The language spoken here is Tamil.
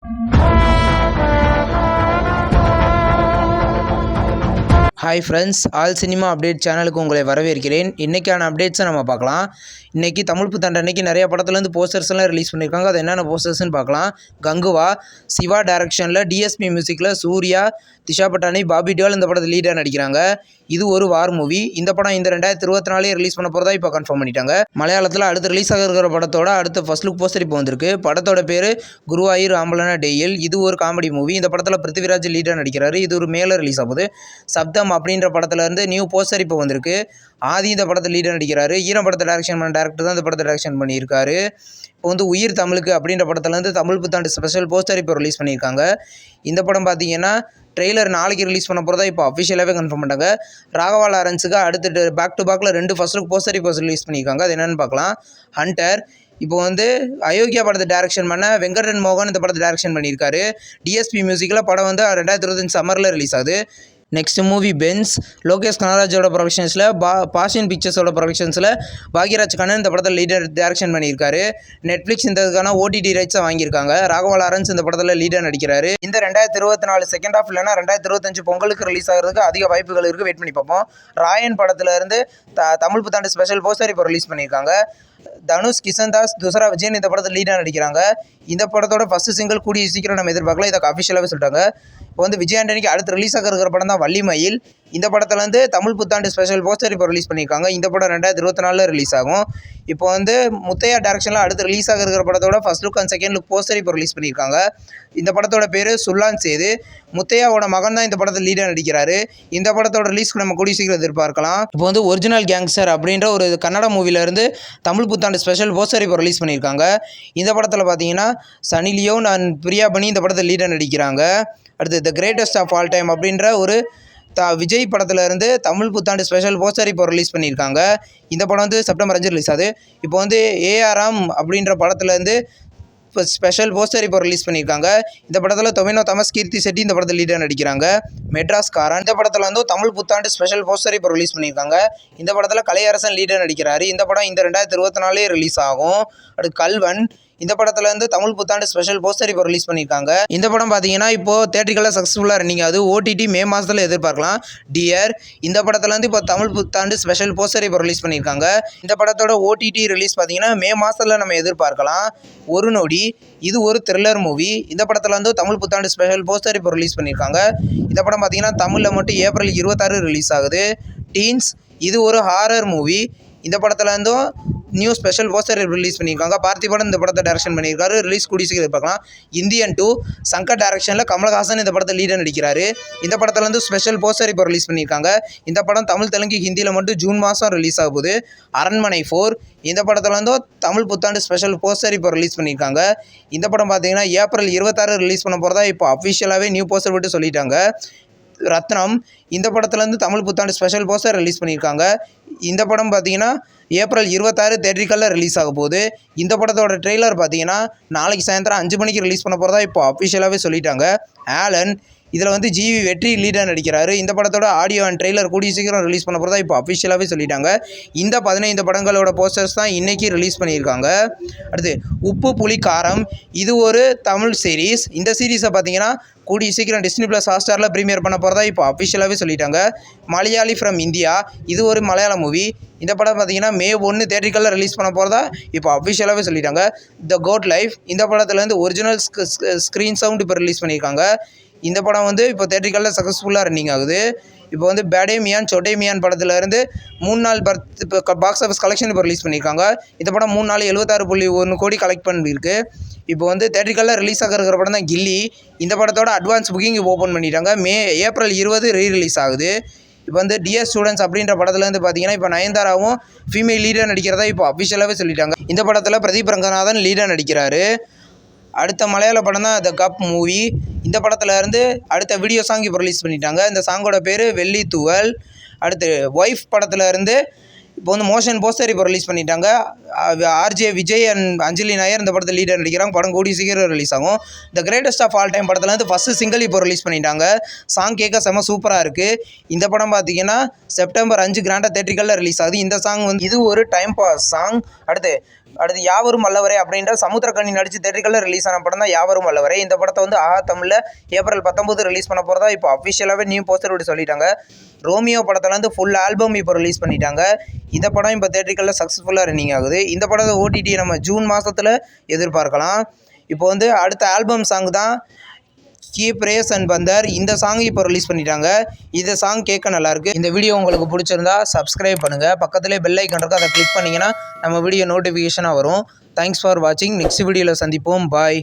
Hi friends, all cinema update சேனலுக்கு உங்களை வரவேற்கிறேன். இன்றைக்கான அப்டேட்ஸை நம்ம பார்க்கலாம். இன்றைக்கி தமிழ் புத்தாண்டு அன்றைக்கி நிறைய படத்துலேருந்து போஸ்டர்ஸ் எல்லாம் ரிலீஸ் பண்ணியிருக்காங்க. அது என்னென்ன போஸ்டர்ஸ்னு பார்க்கலாம். கங்குவா சிவா டைரக்ஷனில் டிஎஸ்பி மியூசிக்கில் சூர்யா, திஷா பட்டானி, பாபி டியோல் இந்த படத்தில் லீடாக நடிக்கிறாங்க. இது ஒரு வார் மூவி. இந்த படம் இந்த 2024 ரிலீஸ் பண்ண போகிறதா இப்போ கன்ஃபார்ம் பண்ணிட்டாங்க. மலையாளத்தில் அடுத்து ரிலீஸ் ஆக இருக்கிற படத்தோட அடுத்த ஃபர்ஸ்ட் லுக் போஸ்டர் இப்போ வந்திருக்கு. படத்தோட பேர் குருவாயூர் ஆம்பலனா டேயில். இது ஒரு காமெடி மூவி. இந்த படத்தில் பிருத்திவிராஜ் லீடாக நடிக்கிறாரு. இது ஒரு மேலே ரிலீஸ் ஆகுது. சப்தம் அப்படின்ற படத்துலேருந்து நியூ போஸ்டர் இப்போ வந்திருக்கு. ஆதி இந்த படத்தில் லீடாக நடிக்கிறாரு. ஈரம் படத்தை டைரக்ஷன் பண்ண டேரக்டர் தான் இந்த படத்தை டைரக்ஷன் பண்ணியிருக்காரு. இப்போ உயிர் தமிழுக்கு அப்படின்ற படத்துலேருந்து தமிழ் புத்தாண்டு ஸ்பெஷல் போஸ்டர் இப்போ ரிலீஸ் பண்ணியிருக்காங்க. இந்த படம் பார்த்தீங்கன்னா ட்ரெய்லர் நாளைக்கு ரிலீஸ் பண்ண போகிறதா இப்போ அஃபிஷியலாகவே கன்ஃபார்ம் பண்ணிட்டாங்க. ராகவா லாரன்ஸுக்கு அடுத்து பேக் டு பேக்கில் 2 ஃபர்ஸ்ட் லுக் போஸ்டர் இப்போ ரிலீஸ் பண்ணியிருக்காங்க. அது என்னென்னு பார்க்கலாம். ஹண்டர் இப்போ அயோக்கியா படத்தை டைரக்ஷன் பண்ண வெங்கடன் மோகன் இந்த படத்தை டைரக்ஷன் பண்ணியிருக்காரு. டிஎஸ்பி மியூசிக்கில் படம் 2025 சம்மரில் ரிலீஸ் ஆகுது. Next movie Benz. லோகேஷ் கனராஜோட ப்ரொடக்ஷன்ஸில் பாஷியன் பிக்சர்ஸோட ப்ரொடக்ஷன்ஸில் பாக்யராஜ் கண்ணன் இந்த படத்தில் லீடர் டைரக்ஷன் பண்ணியிருக்காரு. நெட்ஃப்ளிக்ஸ் இந்த ஓடிடி ரைட்ஸை வாங்கியிருக்காங்க. ராகவா லாரன்ஸ் இந்த படத்தில் லீடர் நடிக்கிறாரு. இந்த 2024 செகண்ட் ஹாஃப் இல்லைனா 2025 பொங்கலுக்கு ரிலீஸ் ஆகிறதுக்கு அதிக வாய்ப்புகள் இருக்குது. வெயிட் பண்ணி பார்ப்போம். ராயன் படத்தில் இருந்து தமிழ் புத்தாண்டு ஸ்பெஷல் போஸ்டர் இப்போ ரிலீஸ் பண்ணியிருக்காங்க. தனுஷ், கிஷன்தாஸ், துசரா விஜயன் இந்த படத்தில் லீடாக நடிக்கிறாங்க. இந்த படத்தோட ஃபர்ஸ்ட் சிங்கிள் கூடிய சீக்கிரம் நம்ம எதிர்பார்க்கலாம். இதை அஃபிஷியலாகவே சொல்லிட்டாங்க. இப்போ விஜய் ஆண்டனிக்கு அடுத்து ரிலீஸ் ஆக இருக்கிற படம் தான் வள்ளிமயில். இந்த படத்துலேருந்து தமிழ் புத்தாண்டு ஸ்பெஷல் போஸ்டர் இப்போ ரிலீஸ் பண்ணியிருக்காங்க. இந்த படம் 2024 ரிலீஸ் ஆகும். இப்போ முத்தையா டைரக்ஷனில் அடுத்து ரிலீஸ் ஆக இருக்கிற படத்தோட first look and second look poster இப்போ ரிலீஸ் பண்ணியிருக்காங்க. இந்த படத்தோட பேர் சுல்லான் சேது. முத்தையாவோட மகன் தான் இந்த படத்தில் லீடாக நடிக்கிறாரு. இந்த படத்தோட ரிலீஸ்க்கு நம்ம கூடிய சீக்கிரம் எதிர்பார்க்கலாம். இப்போ ஒரிஜினல் கேங்ஸ்டர் அப்படின்ற ஒரு கன்னட மூவிலேருந்து தமிழ் புத்தாண்டு ஸ்பெஷல் போஸ்டர் இப்போ ரிலீஸ் பண்ணியிருக்காங்க. இந்த படத்தில் பார்த்தீங்கன்னா சனி லியோன் அண்ட் பிரியா பனி இந்த படத்தில் லீடாக நடிக்கிறாங்க. அடுத்து the greatest of all time அப்படின்ற ஒரு விஜய் படத்தில் இருந்து தமிழ் புத்தாண்டு ஸ்பெஷல் போஸ்டர் இப்போ ரிலீஸ் பண்ணியிருக்காங்க. இந்த படம் செப்டம்பர் 5 ரிலீஸ் ஆகுது. இப்போ ஏஆர்எம் அப்படின்ற படத்துலேருந்து இப்போ ஸ்பெஷல் போஸ்டர் இப்போ ரிலீஸ் பண்ணியிருக்காங்க. இந்த படத்தில் டொவினோ தாமஸ், கீர்த்தி செட்டி இந்த படத்தில் லீடாக நடிக்கிறாங்க. மெட்ராஸ் காரன் இந்த படத்தில் தமிழ் புத்தாண்டு ஸ்பெஷல் போஸ்டர் இப்போ ரிலீஸ் பண்ணியிருக்காங்க. இந்த படத்தில் கலையரசன் லீடாக நடிக்கிறாரு. இந்த படம் இந்த 2024 ரிலீஸ் ஆகும். அடுத்து கல்வன் இந்த படத்தில் தமிழ் புத்தாண்டு ஸ்பெஷல் போஸ்டர் இப்போ ரிலீஸ் பண்ணியிருக்காங்க. இந்த படம் பார்த்தீங்கன்னா இப்போது தேட்டரிக்கெல்லாம் சக்ஸஸ்ஃபுல்லாக ரன்னிங் ஆகுது. ஓடிடி மே மாதத்தில் எதிர்பார்க்கலாம். டியர் இந்த படத்தில் இப்போ தமிழ் புத்தாண்டு ஸ்பெஷல் போஸ்டர் இப்போ ரிலீஸ் பண்ணியிருக்காங்க. இந்த படத்தோட ஓடிடி ரிலீஸ் பார்த்தீங்கன்னா மே மாதத்தில் நம்ம எதிர்பார்க்கலாம். ஒரு நொடி இது ஒரு த்ரில்லர் மூவி. இந்த படத்தில் தமிழ் புத்தாண்டு ஸ்பெஷல் போஸ்டர் இப்போ ரிலீஸ் பண்ணியிருக்காங்க. இந்த படம் பார்த்தீங்கன்னா தமிழில் மட்டும் ஏப்ரல் 26 ரிலீஸ் ஆகுது. டீன்ஸ் இது ஒரு ஹாரர் மூவி. இந்த படத்தில் நியூ ஸ்பெஷல் போஸ்டர் ரிலீஸ் பண்ணியிருக்காங்க. பார்த்திபன் இந்த படத்தை டைரக்ஷன் பண்ணியிருக்காரு. ரிலீஸ் கூடிய சீக்கிரம் பார்க்கலாம். இந்தியன் 2 சங்கர் டைரக்ஷனில் கமல்ஹாசன் இந்த படத்தை லீடாக நடிக்கிறாரு. இந்த படத்தில் ஸ்பெஷல் போஸ்டர் இப்போ ரிலீஸ் பண்ணியிருக்காங்க. இந்த படம் தமிழ், தெலுங்கு, ஹிந்தியில் மட்டும் ஜூன் மாதம் ரிலீஸ் ஆக போகுது. அரண்மனை 4 இந்த படத்தில் தமிழ் புத்தாண்டு ஸ்பெஷல் போஸ்டர் இப்போ ரிலீஸ் பண்ணியிருக்காங்க. இந்த படம் பார்த்தீங்கன்னா ஏப்ரல் 26 ரிலீஸ் பண்ண போகிறதா இப்போ அஃபிஷியலாகவே நியூ போஸ்டர் விட்டு சொல்லிட்டாங்க. ரத்னம் இந்த படத்துலேருந்து தமிழ் புத்தாண்டு ஸ்பெஷல் போஸ்டர் ரிலீஸ் பண்ணியிருக்காங்க. இந்த படம் பார்த்தீங்கன்னா ஏப்ரல் 26 தேட்டரிக்கல்ல ரிலீஸ் ஆக போகுது. இந்த படத்தோட ட்ரெய்லர் பார்த்தீங்கன்னா நாளைக்கு சாயந்தரம் 5 மணிக்கு ரிலீஸ் பண்ண போகிறதா இப்போ அஃபிஷியலாகவே சொல்லிட்டாங்க. ஆலன் இதில் ஜிவி வெற்றி லீடாக நடிக்கிறாரு. இந்த படத்தோட ஆடியோ அண்ட் ட்ரெய்லர் கூடிய சீக்கிரம் ரிலீஸ் பண்ண போகிறதா இப்போ அஃபிஷியலாகவே சொல்லிட்டாங்க. இந்த 15 படங்களோட போஸ்டர்ஸ் தான் இன்றைக்கி ரிலீஸ் பண்ணியிருக்காங்க. அடுத்து உப்பு புளி காரம் இது ஒரு தமிழ் சீரீஸ். இந்த சீரீஸை பார்த்தீங்கன்னா கூடிய சீக்கிரம் டிஸ்னி ப்ளஸ் ஹாட்ஸ்டாரில் ப்ரீமியர் பண்ண போகிறதா இப்போ அஃபிஷியலாகவே சொல்லிட்டாங்க. மலையாளி ஃப்ரம் இந்தியா இது ஒரு மலையாள மூவி. இந்த படம் பார்த்தீங்கன்னா மே 1 தேட்டரிக்கல்ல ரிலீஸ் பண்ண போகிறதா இப்போ அஃபிஷியலாகவே சொல்லிட்டாங்க. த கோட் லைஃப் இந்த படத்துலேருந்து ஒரிஜினல் ஸ்க்ரீன் சவுண்ட் இப்போ ரிலீஸ் பண்ணியிருக்காங்க. இந்த படம் இப்போ தேட்டரிக்கல்ல சக்ஸஸ்ஃபுல்லாக ரன்னிங் ஆகுது. இப்போ பேடே மியான் சொட்டே மியான் படத்துலேருந்து 3 நாள் பாக்ஸ் ஆஃபீஸ் கலெக்ஷன் இப்போ ரிலீஸ் பண்ணியிருக்காங்க. இந்த படம் 3 நாள் 76.1 கோடி கலெக்ட் பண்ணியிருக்கு. இப்போ தேட்டரிக்கல்ல ரிலீஸ் ஆக இருக்கிற படம் தான் கில்லி. இந்த படத்தோட அட்வான்ஸ் புக்கிங் ஓப்பன் பண்ணிட்டாங்க. ஏப்ரல் 20 ரிலீஸ் ஆகுது. இப்போ டியர் ஸ்டூடெண்ட்ஸ் அப்படின்ற படத்துலேருந்து பார்த்தீங்கன்னா இப்போ நயன்தாராவும் ஃபீமேல் லீடாக நடிக்கிறதா இப்போ அஃபிஷியலாகவே சொல்லிட்டாங்க. இந்த படத்தில் பிரதீப் ரங்கநாதன் லீடாக நடிக்கிறாரு. அடுத்த மலையாள படம் தான் த கப் மூவி. இந்த படத்தில் இருந்து அடுத்த வீடியோ சாங் இப்போ ரிலீஸ் பண்ணிட்டாங்க. இந்த சாங்கோட பேர் வெள்ளி தூவல். அடுத்து ஒய்ஃப் படத்தில் இருந்து இப்போ மோஷன் போஸ்டர் இப்போ ரிலீஸ் பண்ணிட்டாங்க. ஆர்ஜே விஜய் அண்ட் அஞ்சலி நாயர் இந்த படத்தில் லீடர் நடிக்கிறாங்க. படம் கூடிய சீக்கிரம் ரிலீஸ் ஆகும். The greatest of all time படத்தில் ஃபஸ்ட்டு சிங்கிள் இப்போ ரிலீஸ் பண்ணிட்டாங்க. சாங் கேட்க செம்ம சூப்பராக இருக்குது. இந்த படம் பார்த்தீங்கன்னா செப்டம்பர் 5 கிராண்டாக தேட்டரிக்கல்ல ரிலீஸ் ஆகுது. இந்த சாங் இது ஒரு டைம் பாஸ் சாங். அடுத்து அடுத்து யாவரும் வல்லவரே அப்படின்ற சமுத்திரக்கனி நடித்து தேட்டருக்குள்ள ரிலீஸ் ஆன படம் தான் யாவரும் வல்லவரே. இந்த படத்தை வந்து ஆஹா தமிழில் ஏப்ரல் 19 ரிலீஸ் பண்ண போகிறதா இப்போ அஃபிஷியலாகவே நியூ போஸ்டர் விட்டு சொல்லிட்டாங்க. ரோமியோ படத்துலேருந்து ஃபுல் ஆல்பம் இப்போ ரிலீஸ் பண்ணிட்டாங்க. இந்த படம் இப்போ தேட்டருக்குள்ள சக்ஸஸ்ஃபுல்லாக ரன்னிங் ஆகுது. இந்த படத்தை ஓடிடி நம்ம ஜூன் மாதத்தில் எதிர்பார்க்கலாம். இப்போ வந்து அடுத்த ஆல்பம் சாங் தான் கீப் ரேஸ் அண்ட் பந்தர். இந்த சாங் இப்போ ரிலீஸ் பண்ணிட்டாங்க. இந்த சாங் கேட்க நல்லாயிருக்கு. இந்த வீடியோ உங்களுக்கு பிடிச்சிருந்தா சப்ஸ்கிரைப் பண்ணுங்கள். பக்கத்துலேயே பெல் ஐக்கன் இருக்குது, அதை கிளிக் பண்ணிங்கன்னா நம்ம வீடியோ நோட்டிஃபிகேஷனாக வரும். தேங்க்ஸ் ஃபார் வாட்சிங். நெக்ஸ்ட் வீடியோவில் சந்திப்போம். பாய்.